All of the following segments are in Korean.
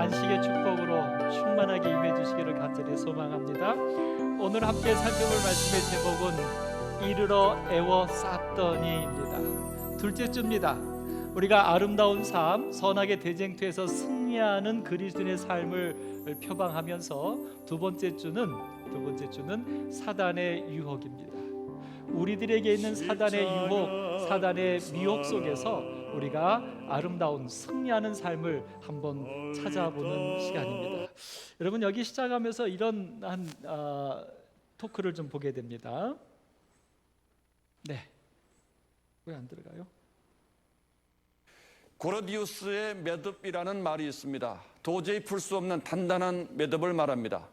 안식의 축복으로 충만하게 임해 주시기를 간절히 소망합니다. 오늘 함께 살펴볼 말씀의 제목은 이르러 애워 쌓더니입니다. 둘째 주입니다. 우리가 아름다운 삶, 선악의 대쟁투에서 승리하는 그리스도인의 삶을 표방하면서 두 번째 주는 사단의 유혹입니다. 우리들에게 있는 사단의 유혹, 사단의 미혹 속에서 우리가 아름다운 승리하는 삶을 한번 찾아보는 시간입니다. 여러분, 여기 시작하면서 이런 토크를 좀 보게 됩니다. 네, 왜 안 들어가요? 고르디우스의 매듭이라는 말이 있습니다. 도저히 풀 수 없는 단단한 매듭을 말합니다.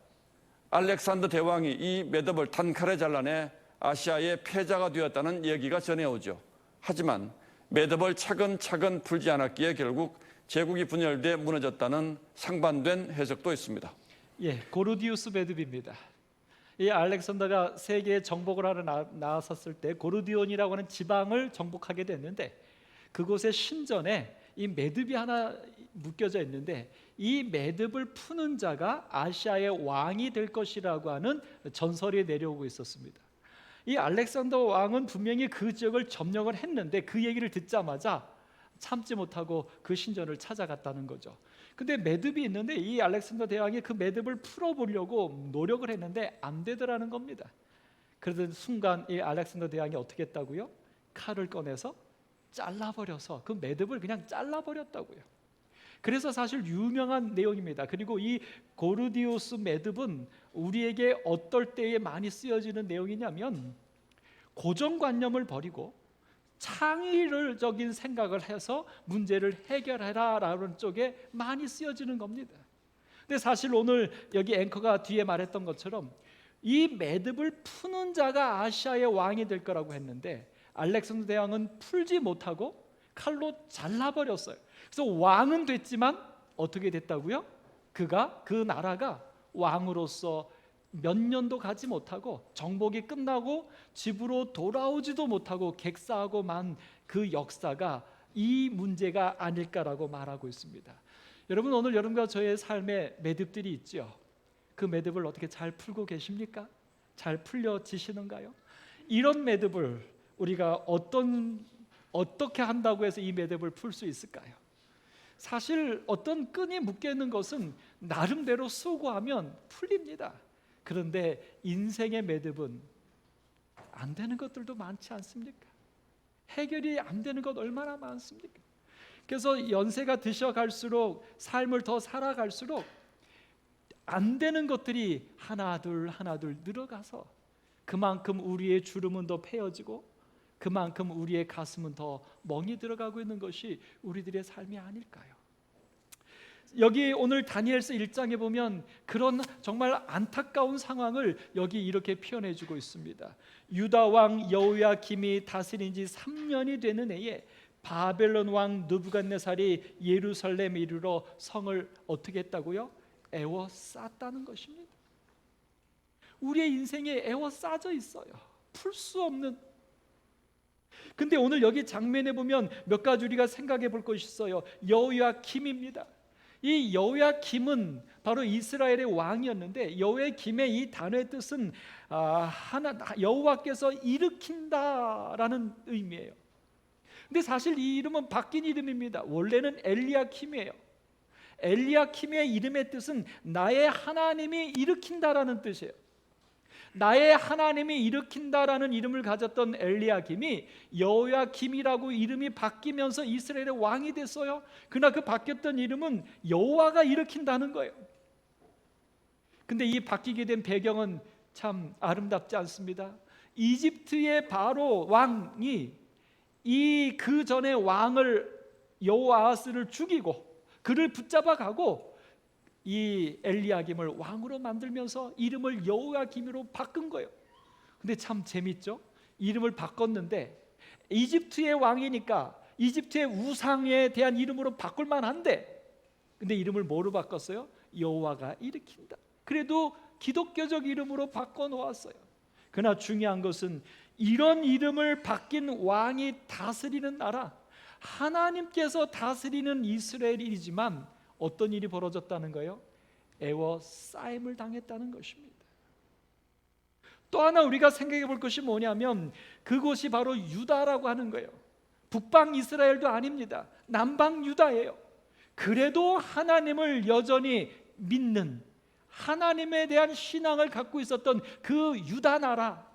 알렉산더 대왕이 이 매듭을 단칼에 잘라내 아시아의 패자가 되었다는 얘기가 전해오죠. 하지만 매듭을 차근차근 풀지 않았기에 결국 제국이 분열돼 무너졌다는 상반된 해석도 있습니다. 예, 고르디우스 매듭입니다. 이 알렉산더가 세계에 정복을 하러 나섰을 때 고르디온이라고 하는 지방을 정복하게 됐는데, 그곳의 신전에 이 매듭이 하나 묶여져 있는데, 이 매듭을 푸는 자가 아시아의 왕이 될 것이라고 하는 전설이 내려오고 있었습니다. 이 알렉산더 왕은 분명히 그 지역을 점령을 했는데 그 얘기를 듣자마자 참지 못하고 그 신전을 찾아갔다는 거죠. 근데 매듭이 있는데 이 알렉산더 대왕이 그 매듭을 풀어보려고 노력을 했는데 안 되더라는 겁니다. 그러던 순간 이 알렉산더 대왕이 어떻게 했다고요? 칼을 꺼내서 잘라버려서 그 매듭을 그냥 잘라버렸다고요. 그래서 사실 유명한 내용입니다. 그리고 이 고르디우스 매듭은 우리에게 어떨 때에 많이 쓰여지는 내용이냐면, 고정관념을 버리고 창의적인 생각을 해서 문제를 해결해라라는 쪽에 많이 쓰여지는 겁니다. 근데 사실 오늘 여기 앵커가 뒤에 말했던 것처럼 이 매듭을 푸는 자가 아시아의 왕이 될 거라고 했는데, 알렉산더 대왕은 풀지 못하고 칼로 잘라버렸어요. 그래서 왕은 됐지만 어떻게 됐다고요? 그 나라가 왕으로서 몇 년도 가지 못하고 정복이 끝나고 집으로 돌아오지도 못하고 객사하고 만 그 역사가 이 문제가 아닐까라고 말하고 있습니다. 여러분, 오늘 여러분과 저의 삶에 매듭들이 있죠. 그 매듭을 어떻게 잘 풀고 계십니까? 잘 풀려지시는가요? 이런 매듭을 우리가 어떻게 한다고 해서 이 매듭을 풀 수 있을까요? 사실 어떤 끈이 묶여 있는 것은 나름대로 수고하면 풀립니다. 그런데 인생의 매듭은 안 되는 것들도 많지 않습니까? 해결이 안 되는 것 얼마나 많습니까? 그래서 연세가 드셔갈수록, 삶을 더 살아갈수록 안 되는 것들이 하나둘 늘어가서 그만큼 우리의 주름은 더 패여지고 그만큼 우리의 가슴은 더 멍이 들어가고 있는 것이 우리들의 삶이 아닐까요? 여기 오늘 다니엘서 1장에 보면 그런 정말 안타까운 상황을 여기 이렇게 표현해 주고 있습니다. 유다 왕 여호야김이 다스린 지 3년이 되는 해에 바벨론 왕 느부갓네살이 예루살렘에 이르러 성을 어떻게 했다고요? 애워쌌다는 것입니다. 우리의 인생에 애워싸져 있어요. 풀 수 없는. 근데 오늘 여기 장면에 보면 몇 가지 우리가 생각해 볼 것이 있어요. 여호야김입니다. 이 여호야김은 바로 이스라엘의 왕이었는데, 여호야김의 이 단어의 뜻은 여호와께서 일으킨다라는 의미예요. 근데 사실 이 이름은 바뀐 이름입니다. 원래는 엘리야킴이에요. 엘리야킴의 이름의 뜻은 나의 하나님이 일으킨다라는 뜻이에요. 나의 하나님이 일으킨다라는 이름을 가졌던 엘리야김이 여호야김이라고 이름이 바뀌면서 이스라엘의 왕이 됐어요. 그러나 그 바뀌었던 이름은 여호와가 일으킨다는 거예요. 근데 이 바뀌게 된 배경은 참 아름답지 않습니다. 이집트의 바로 왕이 그 전에 왕을 여호아하스를 죽이고 그를 붙잡아 가고 이 엘리야김을 왕으로 만들면서 이름을 여호야김으로 바꾼 거예요. 근데 참 재밌죠? 이름을 바꿨는데 이집트의 왕이니까 이집트의 우상에 대한 이름으로 바꿀 만한데, 근데 이름을 뭐로 바꿨어요? 여호와가 일으킨다. 그래도 기독교적 이름으로 바꿔놓았어요. 그러나 중요한 것은 이런 이름을 바뀐 왕이 다스리는 나라, 하나님께서 다스리는 이스라엘이지만 어떤 일이 벌어졌다는 거예요? 애워싸임을 당했다는 것입니다. 또 하나 우리가 생각해 볼 것이 뭐냐면 그곳이 바로 유다라고 하는 거예요. 북방 이스라엘도 아닙니다. 남방 유다예요. 그래도 하나님을 여전히 믿는, 하나님에 대한 신앙을 갖고 있었던 그 유다 나라,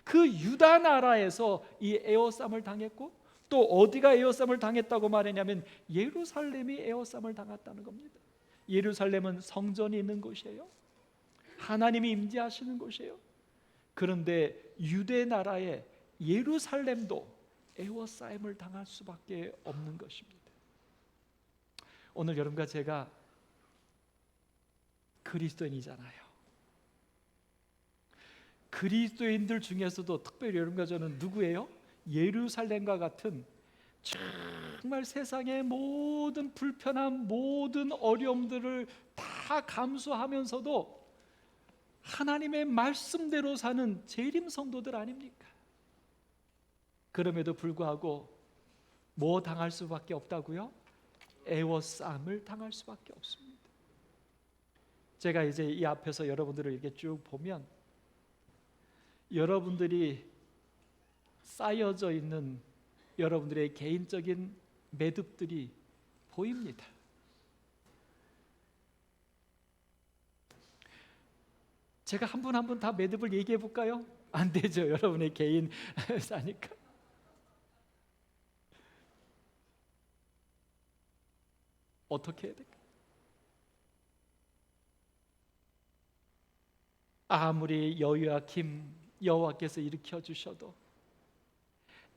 그 유다 나라에서 이 애워싸임을 당했고, 또 어디가 애워싸임을 당했다고 말했냐면 예루살렘이 애워싸임을 당했다는 겁니다. 예루살렘은 성전이 있는 곳이에요. 하나님이 임재하시는 곳이에요. 그런데 유대 나라의 예루살렘도 애워싸임을 당할 수밖에 없는 것입니다. 오늘 여러분과 제가 그리스도인이잖아요. 그리스도인들 중에서도 특별히 여러분과 저는 누구예요? 예루살렘과 같은 정말 세상의 모든 불편함, 모든 어려움들을 다 감수하면서도 하나님의 말씀대로 사는 재림 성도들 아닙니까? 그럼에도 불구하고 뭐 당할 수밖에 없다고요? 애워싸임을 당할 수밖에 없습니다. 제가 이제 이 앞에서 여러분들을 이렇게 쭉 보면 여러분들이 쌓여져 있는 여러분들의 개인적인 매듭들이 보입니다. 제가 한 분 한 분 다 매듭을 얘기해 볼까요? 안 되죠. 여러분의 개인 사니까. 어떻게 해야 될까? 아무리 여호와께서 일으켜 주셔도,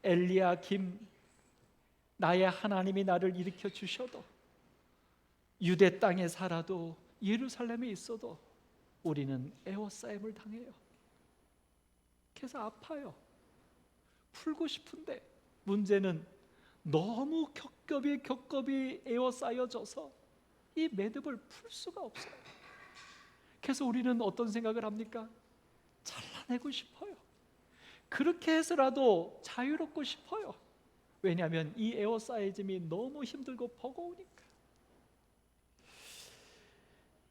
엘리야kim 나의 하나님이 나를 일으켜 주셔도, 유대 땅에 살아도, 예루살렘에 있어도 우리는 애워싸임을 당해요. 그래서 아파요. 풀고 싶은데 문제는 너무 겹겹이 애워싸여져서 이 매듭을 풀 수가 없어요. 그래서 우리는 어떤 생각을 합니까? 잘라내고 싶어요. 그렇게 해서라도 자유롭고 싶어요. 왜냐하면 이 애워싸여짐이 너무 힘들고 버거우니까.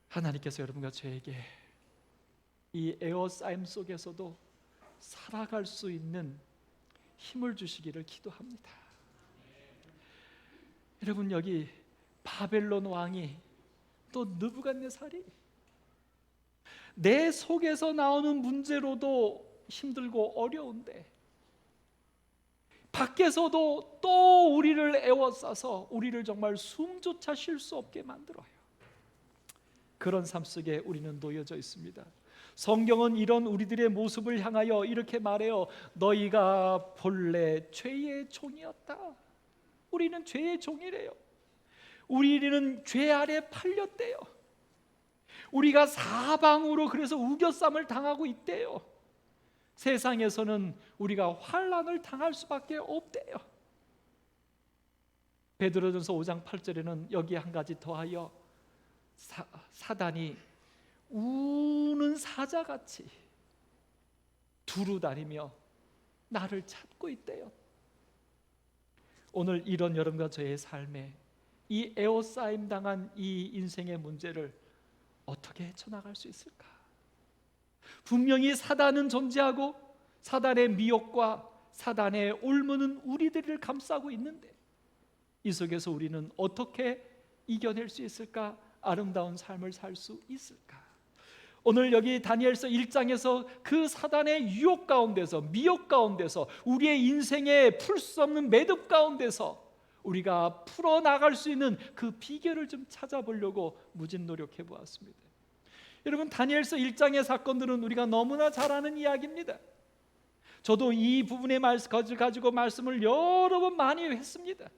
하나님께서 여러분과 저에게 이 애워싸임 속에서도 살아갈 수 있는 힘을 주시기를 기도합니다. 여러분, 여기 바벨론 왕이 또 느부갓네살이 내 속에서 나오는 문제로도 힘들고 어려운데 밖에서도 또 우리를 애워싸서 우리를 정말 숨조차 쉴 수 없게 만들어요. 그런 삶 속에 우리는 놓여져 있습니다. 성경은 이런 우리들의 모습을 향하여 이렇게 말해요. 너희가 본래 죄의 종이었다. 우리는 죄의 종이래요. 우리는 죄 아래 팔렸대요. 우리가 사방으로 그래서 우겨쌈을 당하고 있대요. 세상에서는 우리가 환난을 당할 수밖에 없대요. 베드로전서 5장 8절에는 여기 한 가지 더하여 사단이 우는 사자같이 두루 다니며 나를 찾고 있대요. 오늘 이런 여러분과 저의 삶에 이 에워싸임 당한 이 인생의 문제를 어떻게 헤쳐나갈 수 있을까? 분명히 사단은 존재하고 사단의 미혹과 사단의 올무는 우리들을 감싸고 있는데 이 속에서 우리는 어떻게 이겨낼 수 있을까? 아름다운 삶을 살 수 있을까? 오늘 여기 다니엘서 1장에서 그 사단의 유혹 가운데서, 미혹 가운데서, 우리의 인생에 풀 수 없는 매듭 가운데서 우리가 풀어나갈 수 있는 그 비결을 좀 찾아보려고 무진 노력해 보았습니다. 여러분, 다니엘서 1장의 사건들은 우리가 너무나 잘 아는 이야기입니다. 저도 이 부분의 가지고 말씀을 여러 번 많이 했습니다.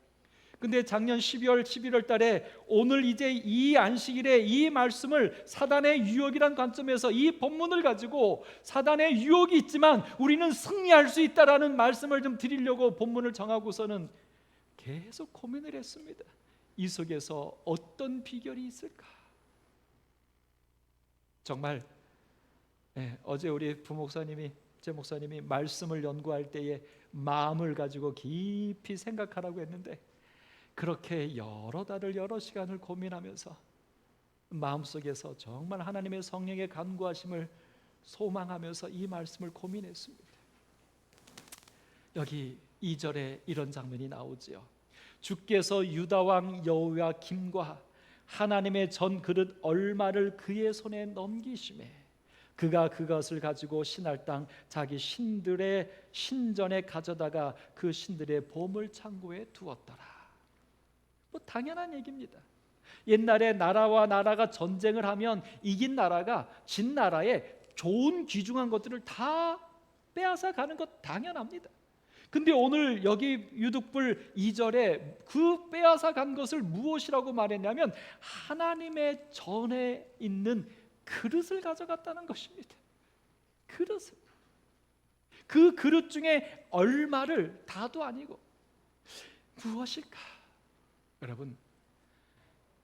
근데 작년 12월 11월 달에 오늘 이제 이 안식일에 이 말씀을 사단의 유혹이란 관점에서 이 본문을 가지고 사단의 유혹이 있지만 우리는 승리할 수 있다라는 말씀을 좀 드리려고 본문을 정하고서는 계속 고민을 했습니다. 이 속에서 어떤 비결이 있을까? 정말 어제 우리 부목사님이, 제 목사님이 말씀을 연구할 때에 마음을 가지고 깊이 생각하라고 했는데 그렇게 여러 달을 여러 시간을 고민하면서 마음속에서 정말 하나님의 성령의 간구하심을 소망하면서 이 말씀을 고민했습니다. 여기 2절에 이런 장면이 나오지요. 주께서 유다 왕 여호야김과 하나님의 전 그릇 얼마를 그의 손에 넘기심에 그가 그것을 가지고 신할 땅 자기 신들의 신전에 가져다가 그 신들의 보물 창고에 두었더라. 뭐 당연한 얘기입니다. 옛날에 나라와 나라가 전쟁을 하면 이긴 나라가 진 나라에 좋은 귀중한 것들을 다 빼앗아 가는 것 당연합니다. 근데 오늘 여기 유득불 2절에 그 빼앗아 간 것을 무엇이라고 말했냐면 하나님의 전에 있는 그릇을 가져갔다는 것입니다. 그릇을. 그 그릇 중에 얼마를 다도 아니고 무엇일까? 여러분,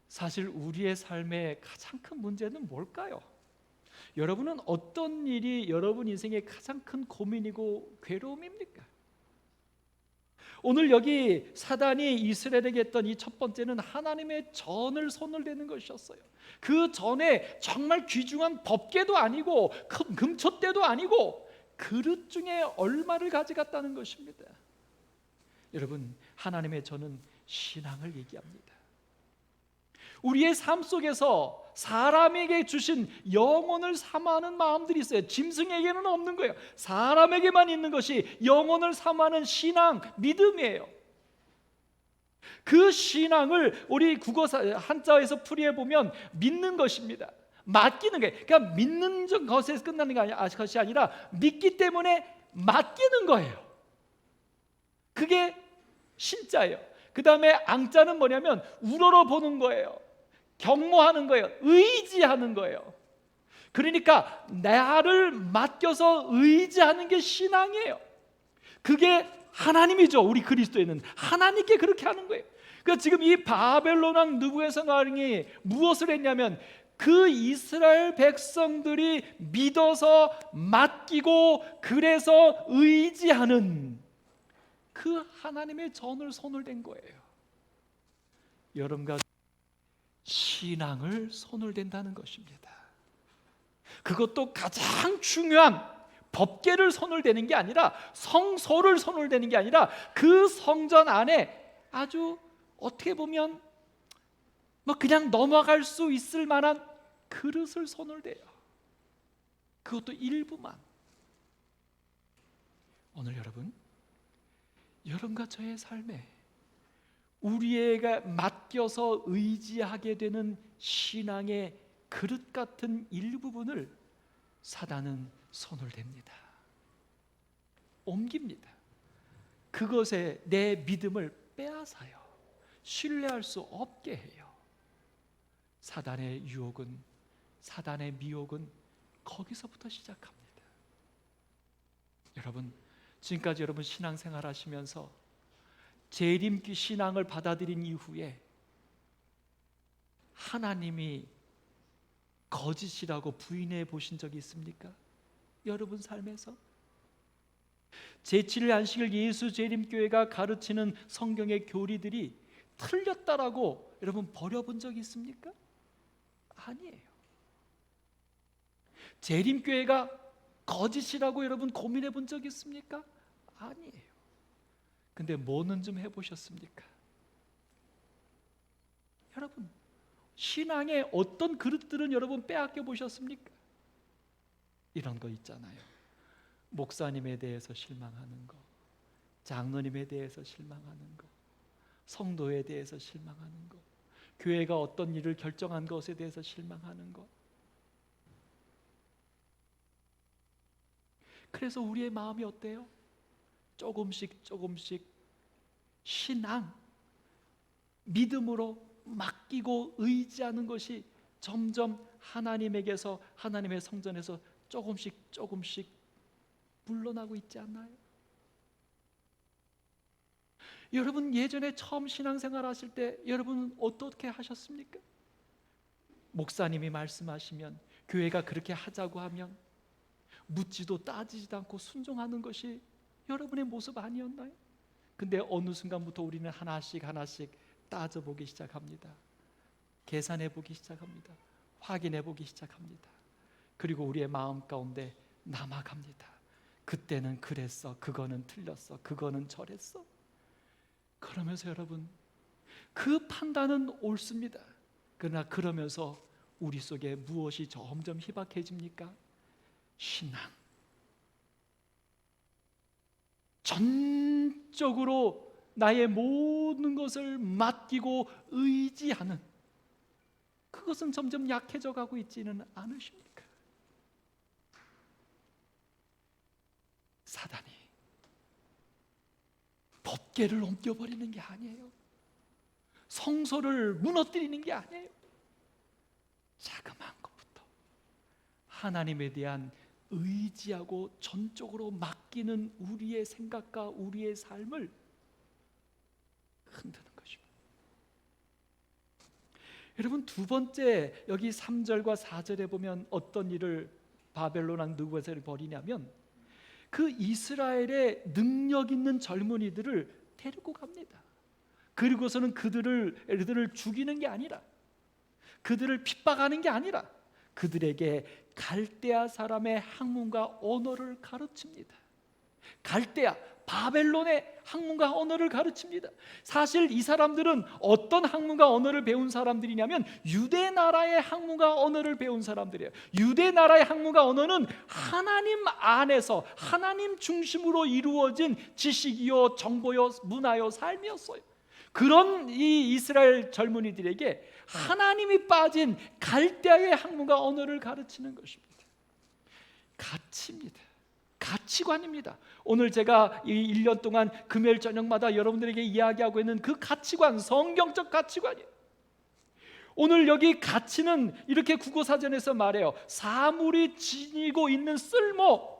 사실 우리의 삶의 가장 큰 문제는 뭘까요? 여러분은 어떤 일이 여러분 인생의 가장 큰 고민이고 괴로움입니까? 오늘 여기 사단이 이스라엘에게 했던 이 첫 번째는 하나님의 전을 손을 대는 것이었어요. 그 전에 정말 귀중한 법궤도 아니고 금촛대도 아니고 그릇 중에 얼마를 가져갔다는 것입니다. 여러분, 하나님의 전은 신앙을 얘기합니다. 우리의 삶 속에서 사람에게 주신 영혼을 사모하는 마음들이 있어요. 짐승에게는 없는 거예요. 사람에게만 있는 것이 영혼을 사모하는 신앙, 믿음이에요. 그 신앙을 우리 국어 한자에서 풀이해 보면 믿는 것입니다. 맡기는 거예요. 그러니까 믿는 것에서 끝나는 것이 아니라 믿기 때문에 맡기는 거예요. 그게 신자예요. 그 다음에 앙자는 뭐냐면 우러러 보는 거예요. 경모하는 거예요. 의지하는 거예요. 그러니까 나를 맡겨서 의지하는 게 신앙이에요. 그게 하나님이죠. 우리 그리스도에는 하나님께 그렇게 하는 거예요. 그러니까 지금 이 바벨론 왕 느부갓네살 왕이 무엇을 했냐면 그 이스라엘 백성들이 믿어서 맡기고 그래서 의지하는 그 하나님의 전을 손을 댄 거예요. 여러분과 신앙을 손을 댄다는 것입니다. 그것도 가장 중요한 법궤를 손을 대는 게 아니라 성소를 손을 대는 게 아니라 그 성전 안에 아주 어떻게 보면 뭐 그냥 넘어갈 수 있을 만한 그릇을 손을 대요. 그것도 일부만. 오늘 여러분과 저의 삶에 우리에게 맡겨서 의지하게 되는 신앙의 그릇 같은 일부분을 사단은 손을 댑니다. 옮깁니다. 그것에 내 믿음을 빼앗아요. 신뢰할 수 없게 해요. 사단의 유혹은, 사단의 미혹은 거기서부터 시작합니다. 여러분, 지금까지 여러분 신앙생활 하시면서 재림기 신앙을 받아들인 이후에 하나님이 거짓이라고 부인해 보신 적이 있습니까? 여러분 삶에서 제7일 안식일 예수 재림교회가 가르치는 성경의 교리들이 틀렸다라고 여러분 버려본 적이 있습니까? 아니에요. 재림교회가 거짓이라고 여러분 고민해 본 적이 있습니까? 아니에요. 근데 뭐는 좀 해보셨습니까? 여러분, 신앙의 어떤 그릇들은 여러분 빼앗겨 보셨습니까? 이런 거 있잖아요. 목사님에 대해서 실망하는 거, 장로님에 대해서 실망하는 거, 성도에 대해서 실망하는 거, 교회가 어떤 일을 결정한 것에 대해서 실망하는 거. 그래서 우리의 마음이 어때요? 조금씩 신앙, 믿음으로 맡기고 의지하는 것이 점점 하나님에게서, 하나님의 성전에서 조금씩 물러나고 있지 않나요? 여러분 예전에 처음 신앙생활 하실 때 여러분은 어떻게 하셨습니까? 목사님이 말씀하시면, 교회가 그렇게 하자고 하면 묻지도 따지지도 않고 순종하는 것이 여러분의 모습 아니었나요? 근데 어느 순간부터 우리는 하나씩 따져보기 시작합니다. 계산해보기 시작합니다. 확인해 보기 시작합니다. 그리고 우리의 마음 가운데 남아갑니다. 그때는 그랬어, 그거는 틀렸어, 그거는 저랬어. 그러면서 여러분, 그 판단은 옳습니다. 그러나 그러면서 우리 속에 무엇이 점점 희박해집니까? 신앙. 전적으로 나의 모든 것을 맡기고 의지하는, 그것은 점점 약해져 가고 있지는 않으십니까? 사단이 법궤를 옮겨버리는 게 아니에요. 성소를 무너뜨리는 게 아니에요. 자그마한 것부터 하나님에 대한 의지하고 전적으로 맡기는 우리의 생각과 우리의 삶을 흔드는 것입니다. 여러분, 두 번째, 여기 3절과 4절에 보면 어떤 일을 바벨론 왕 느부갓네살이 벌이냐면 그 이스라엘의 능력 있는 젊은이들을 데리고 갑니다. 그리고서는 그들을 죽이는 게 아니라, 그들을 핍박하는 게 아니라 그들에게 갈대아 사람의 학문과 언어를 가르칩니다. 갈대아, 바벨론의 학문과 언어를 가르칩니다. 사실 이 사람들은 어떤 학문과 언어를 배운 사람들이냐면 유대 나라의 학문과 언어를 배운 사람들이에요. 유대 나라의 학문과 언어는 하나님 안에서 하나님 중심으로 이루어진 지식이요, 정보요, 문화요, 삶이었어요. 그런 이 이스라엘 젊은이들에게 하나님이 빠진 갈대아의 학문과 언어를 가르치는 것입니다. 가치입니다. 가치관입니다. 오늘 제가 이 1년 동안 금요일 저녁마다 여러분들에게 이야기하고 있는 그 가치관, 성경적 가치관이에요. 오늘 여기 가치는 이렇게 국어사전에서 말해요. 사물이 지니고 있는 쓸모.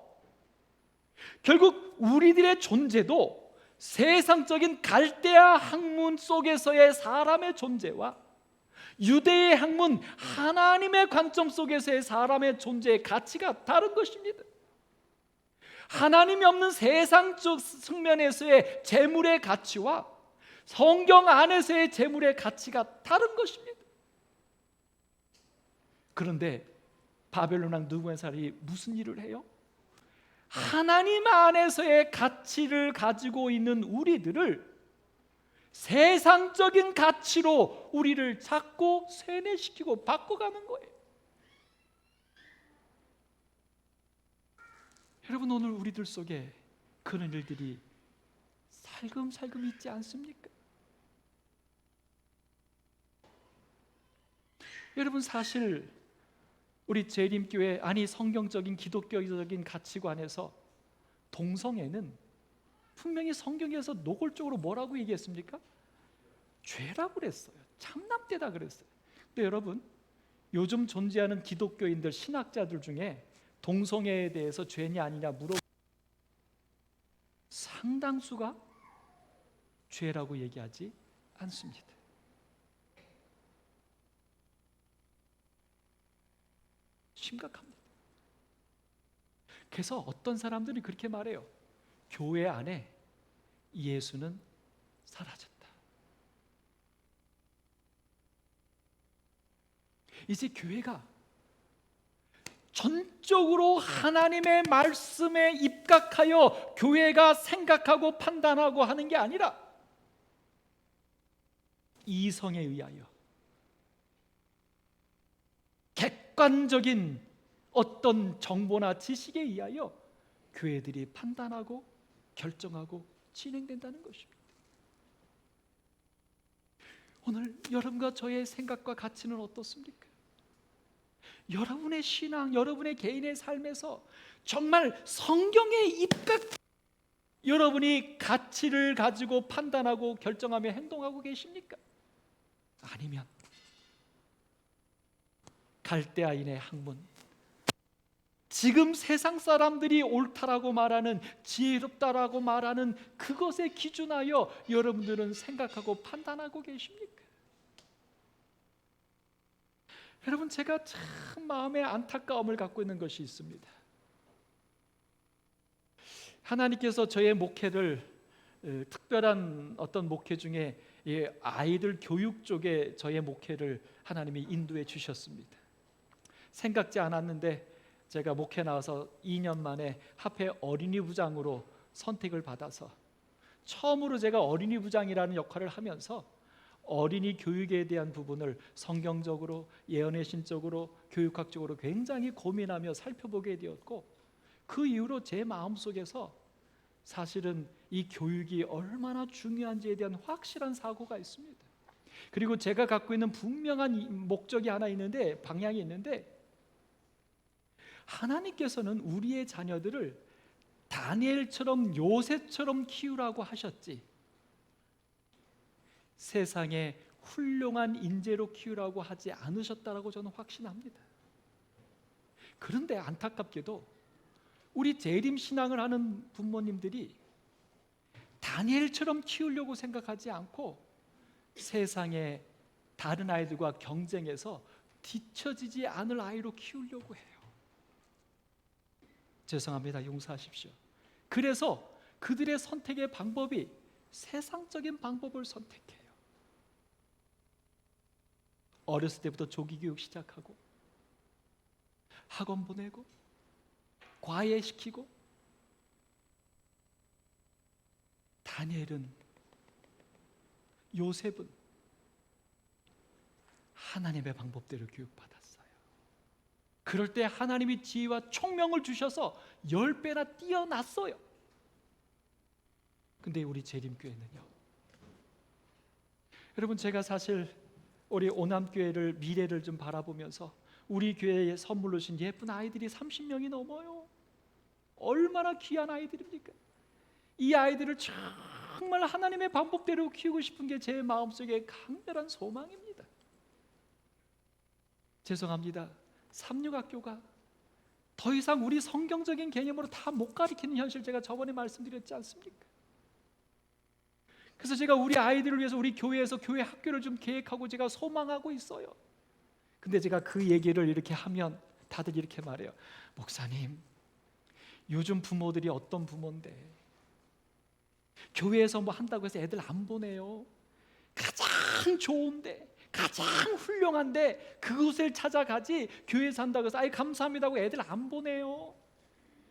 결국 우리들의 존재도 세상적인 갈대아 학문 속에서의 사람의 존재와 유대의 학문, 하나님의 관점 속에서의 사람의 존재의 가치가 다른 것입니다. 하나님이 없는 세상적 측면에서의 재물의 가치와 성경 안에서의 재물의 가치가 다른 것입니다. 그런데 바벨론 왕 느부갓네살이 무슨 일을 해요? 하나님 안에서의 가치를 가지고 있는 우리들을 세상적인 가치로 우리를 자꾸 세뇌시키고 바꿔가는 거예요. 여러분, 오늘 우리들 속에 그런 일들이 살금살금 있지 않습니까? 여러분, 사실 우리 재림교회, 아니 성경적인 기독교적인 가치관에서 동성애는 분명히 성경에서 노골적으로 뭐라고 얘기했습니까? 죄라고 그랬어요. 참남죄다 그랬어요. 근데 여러분, 요즘 존재하는 기독교인들, 신학자들 중에 동성애에 대해서 죄냐 아니냐 상당수가 죄라고 얘기하지 않습니다. 심각합니다. 그래서 어떤 사람들이 그렇게 말해요. 교회 안에 예수는 사라졌다. 이제 교회가 전적으로 하나님의 말씀에 입각하여 교회가 생각하고 판단하고 하는 게 아니라 이성에 의하여 객관적인 어떤 정보나 지식에 의하여 교회들이 판단하고 결정하고 진행된다는 것입니다. 오늘 여러분과 저의 생각과 가치는 어떻습니까? 여러분의 신앙, 여러분의 개인의 삶에서 정말 성경에 입각, 여러분이 가치를 가지고 판단하고 결정하며 행동하고 계십니까? 아니면 갈대아인의 학문, 지금 세상 사람들이 옳다라고 말하는, 지혜롭다라고 말하는 그것에 기준하여 여러분들은 생각하고 판단하고 계십니까? 여러분, 제가 참 마음에 안타까움을 갖고 있는 것이 있습니다. 하나님께서 저의 목회를 특별한 어떤 목회 중에 아이들 교육 쪽에 저의 목회를 하나님이 인도해 주셨습니다. 생각지 않았는데 제가 목회 나와서 2년 만에 하필 어린이 부장으로 선택을 받아서 처음으로 제가 어린이 부장이라는 역할을 하면서 어린이 교육에 대한 부분을 성경적으로, 예언의 신적으로, 교육학적으로 굉장히 고민하며 살펴보게 되었고, 그 이후로 제 마음속에서 사실은 이 교육이 얼마나 중요한지에 대한 확실한 사고가 있습니다. 그리고 제가 갖고 있는 분명한 목적이 하나 있는데, 방향이 있는데, 하나님께서는 우리의 자녀들을 다니엘처럼 요셉처럼 키우라고 하셨지, 세상에 훌륭한 인재로 키우라고 하지 않으셨다라고 저는 확신합니다. 그런데 안타깝게도 우리 재림 신앙을 하는 부모님들이 다니엘처럼 키우려고 생각하지 않고 세상에 다른 아이들과 경쟁해서 뒤처지지 않을 아이로 키우려고 해요. 죄송합니다. 용서하십시오. 그래서 그들의 선택의 방법이 세상적인 방법을 선택해요. 어렸을 때부터 조기교육 시작하고 학원 보내고 과외시키고. 다니엘은, 요셉은 하나님의 방법대로 교육받았어요. 그럴 때 하나님이 지혜와 총명을 주셔서 10배나 뛰어났어요. 근데 우리 재림교회는요, 여러분, 제가 사실 우리 오남교회를, 미래를 좀 바라보면서 우리 교회에 선물로 주신 예쁜 아이들이 30명이 넘어요. 얼마나 귀한 아이들입니까? 이 아이들을 정말 하나님의 방법대로 키우고 싶은 게 제 마음속에 강렬한 소망입니다. 죄송합니다. 삼육학교가 더 이상 우리 성경적인 개념으로 다 못 가르치는 현실, 제가 저번에 말씀드렸지 않습니까? 그래서 제가 우리 아이들을 위해서 우리 교회에서 교회 학교를 좀 계획하고 제가 소망하고 있어요. 근데 제가 그 얘기를 이렇게 하면 다들 이렇게 말해요. 목사님, 요즘 부모들이 어떤 부모인데 교회에서 뭐 한다고 해서 애들 안 보내요. 가장 좋은데, 가장 훌륭한데 그곳을 찾아가지 교회에서 한다고 해서 아이 감사합니다 하고 애들 안 보내요.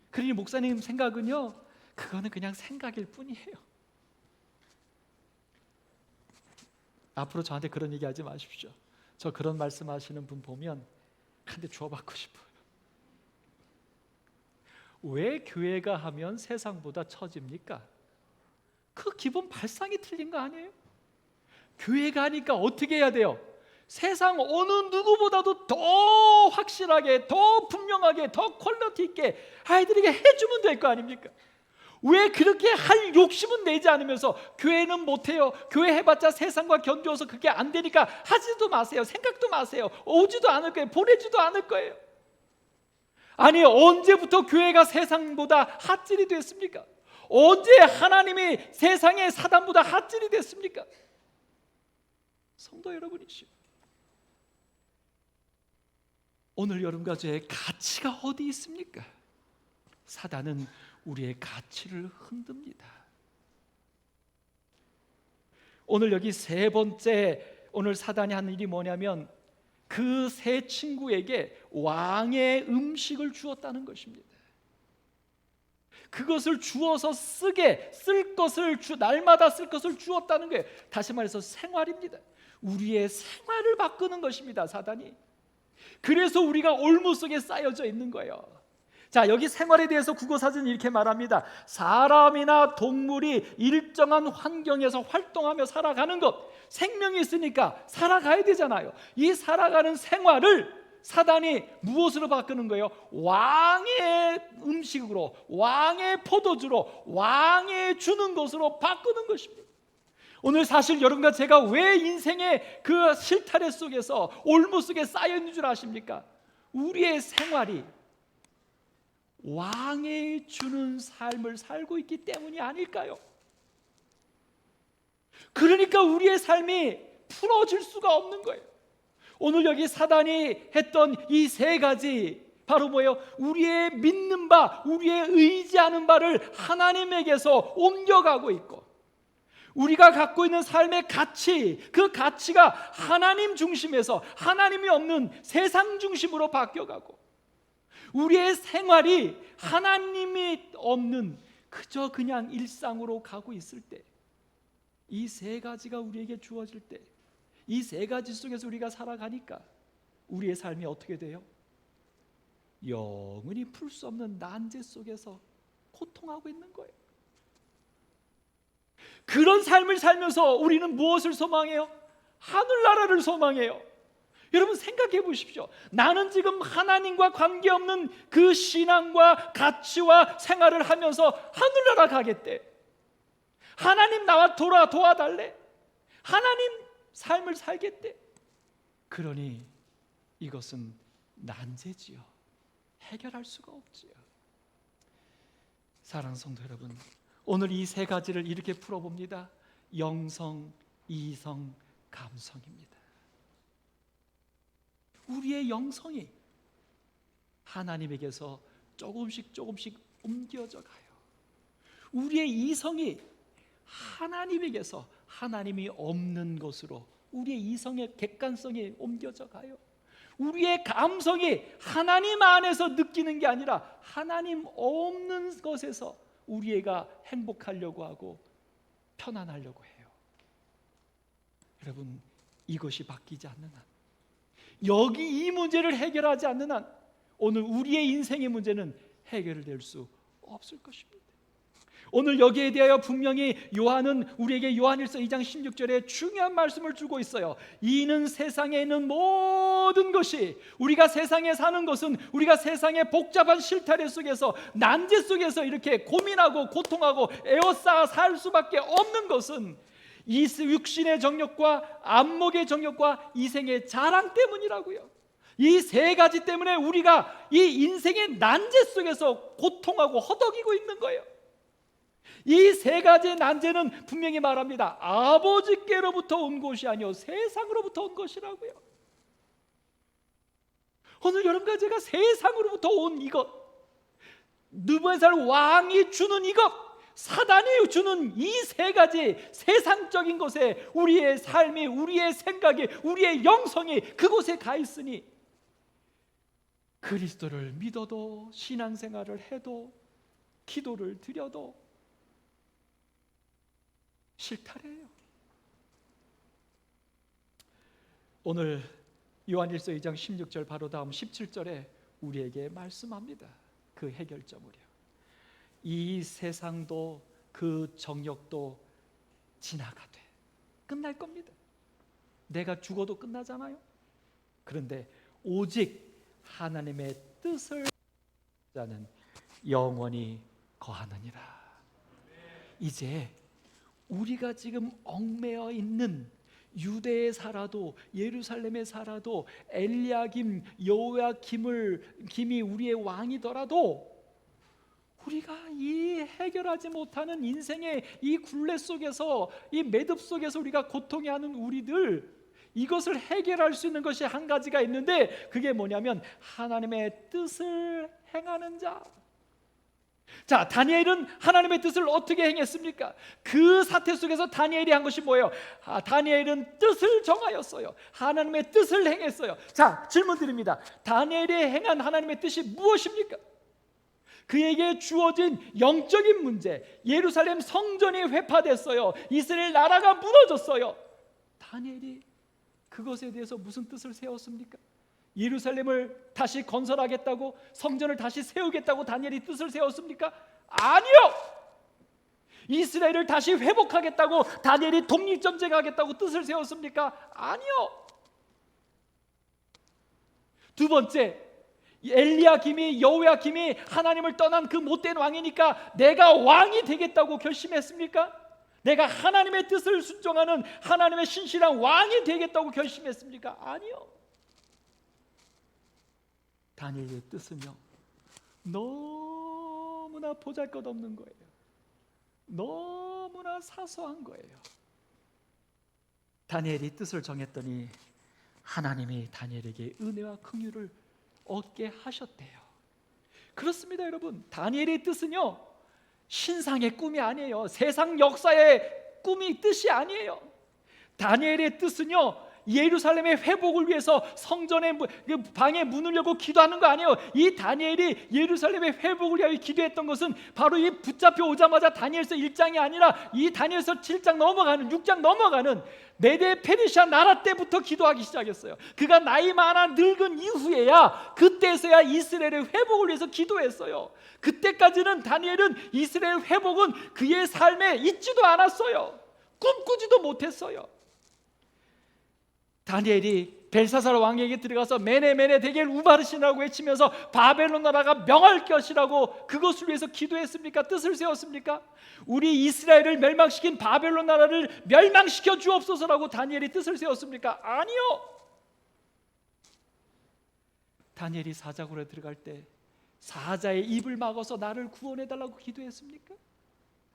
그러니 목사님 생각은요, 그거는 그냥 생각일 뿐이에요. 앞으로 저한테 그런 얘기 하지 마십시오. 저 그런 말씀하시는 분 보면 한 대 주워받고 싶어요. 왜 교회가 하면 세상보다 처집니까? 그 기본 발상이 틀린 거 아니에요? 교회가 하니까 어떻게 해야 돼요? 세상 어느 누구보다도 더 확실하게, 더 분명하게, 더 퀄리티 있게 아이들에게 해주면 될 거 아닙니까? 왜 그렇게 할 욕심은 내지 않으면서 교회는 못해요, 교회 해봤자 세상과 견뎌서 그게 안 되니까 하지도 마세요, 생각도 마세요, 오지도 않을 거예요, 보내지도 않을 거예요. 아니, 언제부터 교회가 세상보다 핫질이 됐습니까? 언제 하나님이 세상의 사단보다 핫질이 됐습니까? 성도 여러분이시오, 오늘 여러분과 저의 가치가 어디 있습니까? 사단은 우리의 가치를 흔듭니다. 오늘 여기 세 번째, 오늘 사단이 한 일이 뭐냐면 그 세 친구에게 왕의 음식을 주었다는 것입니다. 그것을 주어서 쓸 것을 날마다 쓸 것을 주었다는 거예요. 다시 말해서 생활입니다. 우리의 생활을 바꾸는 것입니다, 사단이. 그래서 우리가 올무 속에 쌓여져 있는 거예요. 자, 여기 생활에 대해서 국어사전이 이렇게 말합니다. 사람이나 동물이 일정한 환경에서 활동하며 살아가는 것, 생명이 있으니까 살아가야 되잖아요. 이 살아가는 생활을 사단이 무엇으로 바꾸는 거예요? 왕의 음식으로, 왕의 포도주로, 왕의 주는 것으로 바꾸는 것입니다. 오늘 사실 여러분과 제가 왜 인생의 그 실타래 속에서, 올무 속에 쌓여 있는 줄 아십니까? 우리의 생활이 왕의 주는 삶을 살고 있기 때문이 아닐까요? 그러니까 우리의 삶이 풀어질 수가 없는 거예요. 오늘 여기 사단이 했던 이 세 가지, 바로 뭐예요? 우리의 믿는 바, 우리의 의지하는 바를 하나님에게서 옮겨가고 있고, 우리가 갖고 있는 삶의 가치, 그 가치가 하나님 중심에서 하나님이 없는 세상 중심으로 바뀌어가고, 우리의 생활이 하나님이 없는 그저 그냥 일상으로 가고 있을 때, 이 세 가지가 우리에게 주어질 때, 이 세 가지 속에서 우리가 살아가니까 우리의 삶이 어떻게 돼요? 영원히 풀 수 없는 난제 속에서 고통하고 있는 거예요. 그런 삶을 살면서 우리는 무엇을 소망해요? 하늘나라를 소망해요. 여러분 생각해 보십시오. 나는 지금 하나님과 관계없는 그 신앙과 가치와 생활을 하면서 하늘나라 가겠대. 하나님 나와 도와달래. 하나님 삶을 살겠대. 그러니 이것은 난제지요. 해결할 수가 없지요. 사랑하는 성도 여러분, 오늘 이 세 가지를 이렇게 풀어봅니다. 영성, 이성, 감성입니다. 우리의 영성이 하나님에게서 조금씩 옮겨져 가요. 우리의 이성이 하나님에게서 하나님이 없는 곳으로, 우리의 이성의 객관성이 옮겨져 가요. 우리의 감성이 하나님 안에서 느끼는 게 아니라 하나님 없는 것에서 우리가 행복하려고 하고 편안하려고 해요. 여러분, 이것이 바뀌지 않는 한, 여기 이 문제를 해결하지 않는 한, 오늘 우리의 인생의 문제는 해결될 수 없을 것입니다. 오늘 여기에 대하여 분명히 요한은 우리에게 요한일서 2장 16절에 중요한 말씀을 주고 있어요. 이는 세상에 있는 모든 것이, 우리가 세상에 사는 것은 우리가 세상의 복잡한 실타래 속에서, 난제 속에서 이렇게 고민하고 고통하고 에워싸 살 수밖에 없는 것은 이 육신의 정욕과 안목의 정욕과 이생의 자랑 때문이라고요. 이 세 가지 때문에 우리가 이 인생의 난제 속에서 고통하고 허덕이고 있는 거예요. 이 세 가지의 난제는 분명히 말합니다. 아버지께로부터 온 것이 아니요 세상으로부터 온 것이라고요. 오늘 여러분과 제가 세상으로부터 온 이것, 느부갓네살 왕이 주는 이것, 사단이 주는 이 세 가지 세상적인 것에 우리의 삶이, 우리의 생각이, 우리의 영성이 그곳에 가 있으니 그리스도를 믿어도, 신앙생활을 해도, 기도를 드려도 실타래예요. 오늘 요한일서 2장 16절 바로 다음 17절에 우리에게 말씀합니다. 그 해결점을요. 이 세상도 그 정욕도 지나가되 끝날 겁니다. 내가 죽어도 끝나잖아요. 그런데 오직 하나님의 뜻을 자는 영원히 거하느니라. 이제 우리가 지금 얽매여 있는 유대에 살아도, 예루살렘에 살아도, 엘리야김, 여호야김이 우리의 왕이더라도 우리가 이 해결하지 못하는 인생의 이 굴레 속에서, 이 매듭 속에서 우리가 고통해하는 우리들, 이것을 해결할 수 있는 것이 한 가지가 있는데, 그게 뭐냐면 하나님의 뜻을 행하는 자. 자, 다니엘은 하나님의 뜻을 어떻게 행했습니까? 그 사태 속에서 다니엘이 한 것이 뭐예요? 다니엘은 뜻을 정하였어요. 하나님의 뜻을 행했어요. 자, 질문 드립니다. 다니엘이 행한 하나님의 뜻이 무엇입니까? 그에게 주어진 영적인 문제, 예루살렘 성전이 회파됐어요. 이스라엘 나라가 무너졌어요. 다니엘이 그것에 대해서 무슨 뜻을 세웠습니까? 예루살렘을 다시 건설하겠다고, 성전을 다시 세우겠다고 다니엘이 뜻을 세웠습니까? 아니요. 이스라엘을 다시 회복하겠다고 다니엘이 독립전쟁하겠다고 뜻을 세웠습니까? 아니요. 두 번째, 엘리야김이, 여호야김이 하나님을 떠난 그 못된 왕이니까 내가 왕이 되겠다고 결심했습니까? 내가 하나님의 뜻을 순종하는 하나님의 신실한 왕이 되겠다고 결심했습니까? 아니요. 다니엘의 뜻은요, 너무나 보잘것없는 거예요. 너무나 사소한 거예요. 다니엘이 뜻을 정했더니 하나님이 다니엘에게 은혜와 긍휼을 얻게 하셨대요. 그렇습니다, 여러분. 다니엘의 뜻은요, 신상의 꿈이 아니에요. 세상 역사의 꿈이 뜻이 아니에요. 다니엘의 뜻은요, 예루살렘의 회복을 위해서 성전의 방의 문을 열고 기도하는 거 아니에요. 이 다니엘이 예루살렘의 회복을 위하여 기도했던 것은 바로 이 붙잡혀 오자마자 다니엘서 1장이 아니라 이 다니엘서 7장 넘어가는 6장 넘어가는 메데 페르시아 나라 때부터 기도하기 시작했어요. 그가 나이 많아 늙은 이후에야, 그때서야 이스라엘의 회복을 위해서 기도했어요. 그때까지는 다니엘은 이스라엘 회복은 그의 삶에 있지도 않았어요. 꿈꾸지도 못했어요. 다니엘이 벨사살 왕에게 들어가서 메네 데겔 우바르신이라고 외치면서 바벨론 나라가 명할 것이라고 그것을 위해서 기도했습니까? 뜻을 세웠습니까? 우리 이스라엘을 멸망시킨 바벨론 나라를 멸망시켜 주옵소서라고 다니엘이 뜻을 세웠습니까? 아니요. 다니엘이 사자굴에 들어갈 때 사자의 입을 막아서 나를 구원해달라고 기도했습니까?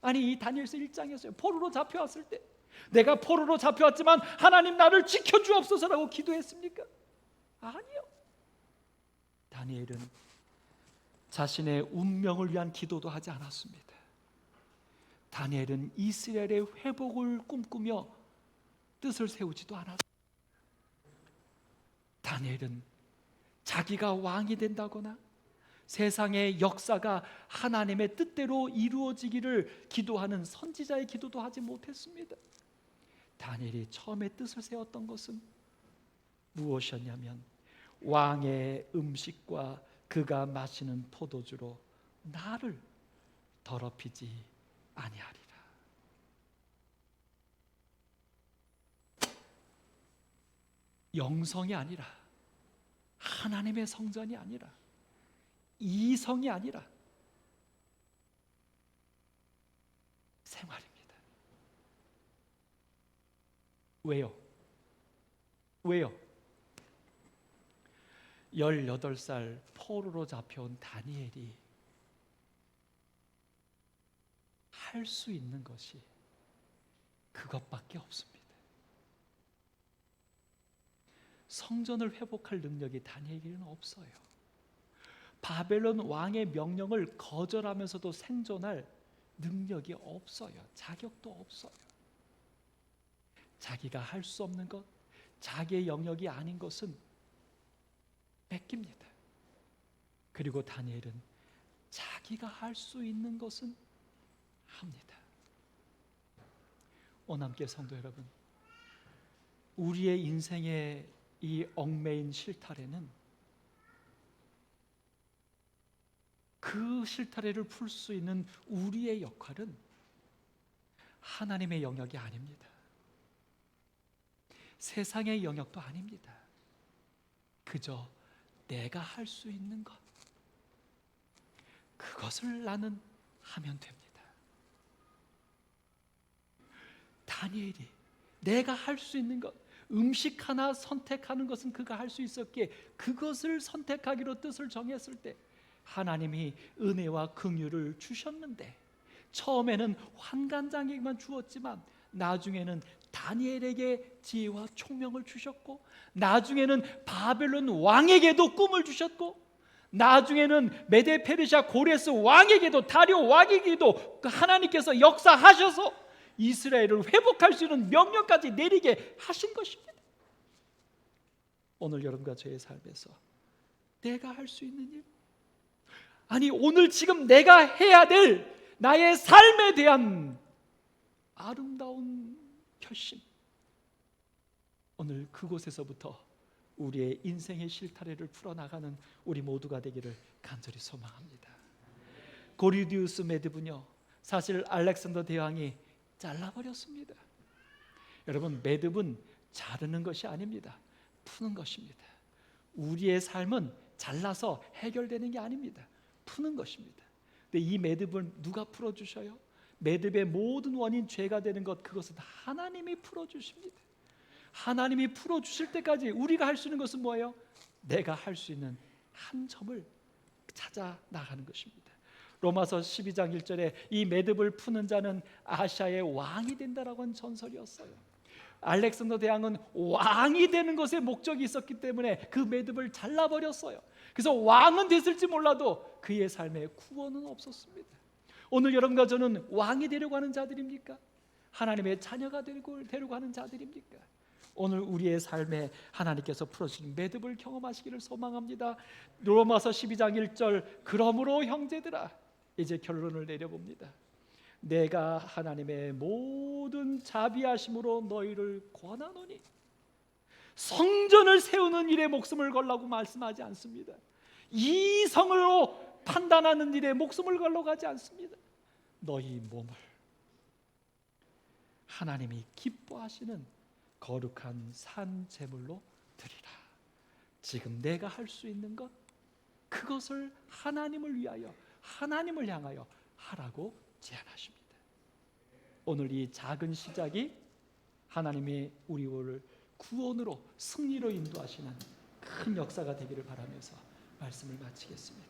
아니, 이 다니엘서 1장이었어요. 포로로 잡혀왔을 때 내가 포로로 잡혀왔지만 하나님 나를 지켜주옵소서라고 기도했습니까? 아니요. 다니엘은 자신의 운명을 위한 기도도 하지 않았습니다. 다니엘은 이스라엘의 회복을 꿈꾸며 뜻을 세우지도 않았습니다. 다니엘은 자기가 왕이 된다거나 세상의 역사가 하나님의 뜻대로 이루어지기를 기도하는 선지자의 기도도 하지 못했습니다. 다니엘이 처음에 뜻을 세웠던 것은 무엇이었냐면, 왕의 음식과 그가 마시는 포도주로 나를 더럽히지 아니하리라. 영성이 아니라, 하나님의 성전이 아니라, 이성이 아니라 생활입니다. 왜요? 18살 포로로 잡혀온 다니엘이 할 수 있는 것이 그것밖에 없습니다. 성전을 회복할 능력이 다니엘에게는 없어요. 바벨론 왕의 명령을 거절하면서도 생존할 능력이 없어요. 자격도 없어요. 자기가 할 수 없는 것, 자기의 영역이 아닌 것은 뺏깁니다. 그리고 다니엘은 자기가 할 수 있는 것은 합니다. 오남교회 성도 여러분, 우리의 인생의 이 얽매인 실타래는 그 실타래를 풀 수 있는 우리의 역할은 하나님의 영역이 아닙니다. 세상의 영역도 아닙니다. 그저 내가 할 수 있는 것, 그것을 나는 하면 됩니다. 다니엘이 내가 할 수 있는 것, 음식 하나 선택하는 것은 그가 할 수 있었기에 그것을 선택하기로 뜻을 정했을 때 하나님이 은혜와 긍휼을 주셨는데, 처음에는 환관장에게만 주었지만 나중에는 다니엘에게 지혜와 총명을 주셨고, 나중에는 바벨론 왕에게도 꿈을 주셨고, 나중에는 메데 페르시아 고레스 왕에게도, 다리오 왕에게도 하나님께서 역사하셔서 이스라엘을 회복할 수 있는 명령까지 내리게 하신 것입니다. 오늘 여러분과 저의 삶에서 내가 할 수 있는 일, 아니 오늘 지금 내가 해야 될 나의 삶에 대한 아름다운 결심, 오늘 그곳에서부터 우리의 인생의 실타래를 풀어나가는 우리 모두가 되기를 간절히 소망합니다. 고르디우스 매듭은요, 사실 알렉산더 대왕이 잘라버렸습니다. 여러분, 매듭은 자르는 것이 아닙니다. 푸는 것입니다. 우리의 삶은 잘라서 해결되는 게 아닙니다. 푸는 것입니다. 근데 이 매듭을 누가 풀어주셔요? 매듭의 모든 원인, 죄가 되는 것, 그것은 하나님이 풀어주십니다. 하나님이 풀어주실 때까지 우리가 할 수 있는 것은 뭐예요? 내가 할 수 있는 한 점을 찾아 나가는 것입니다. 로마서 12장 1절에 이 매듭을 푸는 자는 아시아의 왕이 된다라고 하는 전설이었어요. 알렉산더 대왕은 왕이 되는 것에 목적이 있었기 때문에 그 매듭을 잘라버렸어요. 그래서 왕은 됐을지 몰라도 그의 삶에 구원은 없었습니다. 오늘 여러분과 저는 왕이 되려고 하는 자들입니까? 하나님의 자녀가 되려고 하는 자들입니까? 오늘 우리의 삶에 하나님께서 풀어주신 매듭을 경험하시기를 소망합니다. 로마서 12장 1절, 그러므로 형제들아, 이제 결론을 내려봅니다. 내가 하나님의 모든 자비하심으로 너희를 권하노니, 성전을 세우는 일에 목숨을 걸라고 말씀하지 않습니다. 이성으로 판단하는 일에 목숨을 걸라고 하지 않습니다. 너희 몸을 하나님이 기뻐하시는 거룩한 산 제물로 드리라. 지금 내가 할 수 있는 것, 그것을 하나님을 위하여, 하나님을 향하여 하라고 제안하십니다. 오늘 이 작은 시작이 하나님이 우리를 구원으로, 승리로 인도하시는 큰 역사가 되기를 바라면서 말씀을 마치겠습니다.